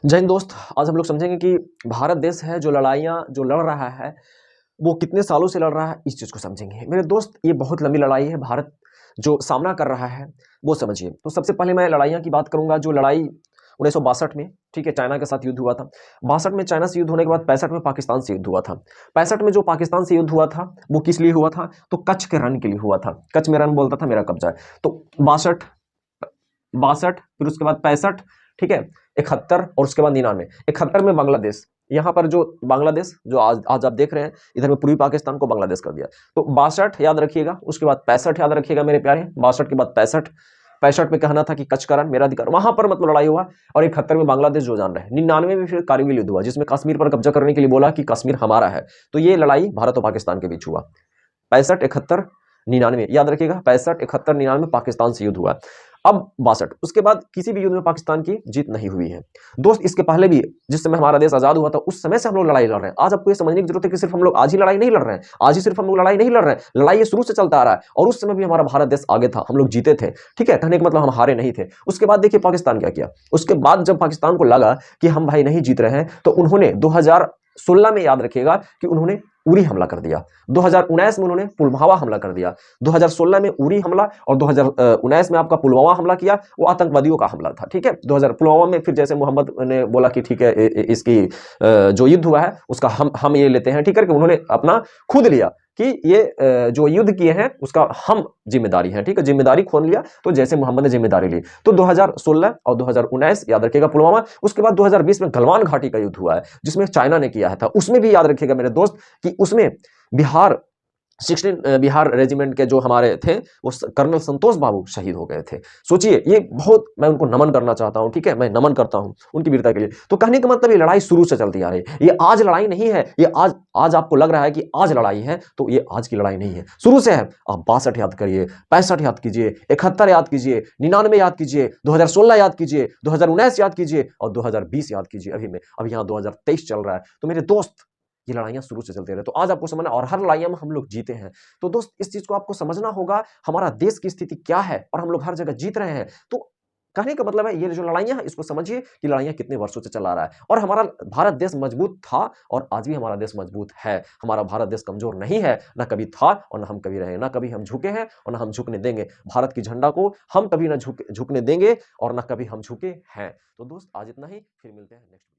जय हिंद दोस्त। आज हम लोग समझेंगे कि भारत देश है जो लड़ाइयाँ जो लड़ रहा है वो कितने सालों से लड़ रहा है, इस चीज़ को समझेंगे। मेरे दोस्त, ये बहुत लंबी लड़ाई है। भारत जो सामना कर रहा है वो समझिए। तो सबसे पहले मैं लड़ाइयाँ की बात करूंगा। जो लड़ाई 1962 में, ठीक है, चाइना के साथ युद्ध हुआ था। 62 में चाइना से युद्ध होने के बाद 65 में पाकिस्तान से युद्ध हुआ था। 65 में जो पाकिस्तान से युद्ध हुआ था वो किस लिए हुआ था? तो कच्छ के रण के लिए हुआ था। कच्छ में रण बोलता था मेरा कब्जा है। तो 62, 62, फिर उसके बाद 65, ठीक है, 71 और उसके बाद 99। 71 में बांग्लादेश, यहाँ पर जो बांग्लादेश जो आज आज आप देख रहे हैं, इधर में पूर्वी पाकिस्तान को बांग्लादेश कर दिया। तो 62 याद रखिएगा, उसके बाद 65 याद रखिएगा मेरे प्यारे। 62 के बाद 65, 65 में कहना था कि कच्छ का रण मेरा अधिकार, वहां पर मतलब लड़ाई हुआ। और 71 में बांग्लादेश जो जान रहे हैं। 99 में फिर कारगिल युद्ध हुआ, जिसमें कश्मीर पर कब्जा करने के लिए बोला कि कश्मीर हमारा है। तो ये लड़ाई भारत और पाकिस्तान के बीच हुआ। 65, 71, 99 याद रखिएगा। 65, 71, 99 पाकिस्तान से युद्ध हुआ। अब 62, उसके बाद किसी भी युद्ध में पाकिस्तान की जीत नहीं हुई है दोस्त। इसके पहले भी जिस समय हमारा देश आजाद हुआ था, उस समय से हम लोग लड़ाई लड़ रहे हैं। आज आपको ये समझने की जरूरत है कि सिर्फ हम लोग आज ही लड़ाई नहीं लड़ रहे हैं, आज ही सिर्फ हम लोग लड़ाई नहीं लड़ रहे हैं। लड़ाई ये शुरू से चलता आ रहा है और उस समय भी हमारा भारत देश आगे था, हम लोग जीते थे। ठीक है, कहने का मतलब हम हारे नहीं थे। उसके बाद देखिए पाकिस्तान क्या किया। उसके बाद जब पाकिस्तान को लगा कि हम भाई नहीं जीत रहे हैं, तो उन्होंने 2016 में, याद रखिएगा, कि उन्होंने उरी हमला कर दिया। 2019 में उन्होंने पुलवामा हमला कर दिया। 2016 में उरी हमला और 2019 में आपका पुलवामा हमला किया। वो आतंकवादियों का हमला था। ठीक है, 2000 पुलवामा में फिर जैसे मोहम्मद ने बोला कि ठीक है, इसकी जो युद्ध हुआ है उसका हम ये लेते हैं। ठीक है, कि उन्होंने अपना खुद लिया कि ये जो युद्ध किए हैं उसका हम जिम्मेदारी है। ठीक है, जिम्मेदारी खोल लिया। तो जैसे मोहम्मद ने जिम्मेदारी ली, तो 2016 और 2019 याद रखिएगा पुलवामा। उसके बाद 2020 में गलवान घाटी का युद्ध हुआ है, जिसमें चाइना ने किया था। उसमें भी याद रखिएगा मेरे दोस्त कि उसमें बिहार 16 बिहार रेजिमेंट के जो हमारे थे वो कर्नल संतोष बाबू शहीद हो गए थे। सोचिए, ये बहुत, मैं उनको नमन करना चाहता हूं। ठीक है, मैं नमन करता हूं उनकी वीरता के लिए। तो कहने का मतलब ये लड़ाई शुरू से चलती आ रही है, ये आज लड़ाई नहीं है। ये आज आपको लग रहा है कि आज लड़ाई है, तो ये आज की लड़ाई नहीं है, शुरू से है। आप 62 याद करिए, 65 याद कीजिए, 71 याद कीजिए, 99 याद कीजिए, 2016 याद कीजिए, 2019 याद कीजिए और 2020 याद कीजिए। अभी यहाँ 2023 चल रहा है। तो मेरे दोस्त, ये लड़ाइयां शुरू से चलते रहे, तो आज आपको समझना, और हर लड़ाइयां में हम लोग जीते हैं। तो दोस्त, इस चीज को आपको समझना होगा, हमारा देश की स्थिति क्या है और हम लोग हर जगह जीत रहे हैं। तो कहने का मतलब है, ये जो लड़ाइयां हैं इसको समझिए कि लड़ाइयां कितने वर्षों से चला रहा है। और हमारा भारत देश मजबूत था और आज भी हमारा देश मजबूत है। हमारा भारत देश कमजोर नहीं है, ना कभी था और ना हम कभी रहे। ना कभी हम झुके हैं और ना हम झुकने देंगे। भारत की झंडा को हम कभी ना झुकने देंगे और ना कभी हम झुके हैं। तो दोस्त, आज इतना ही, फिर मिलते हैं नेक्स्ट।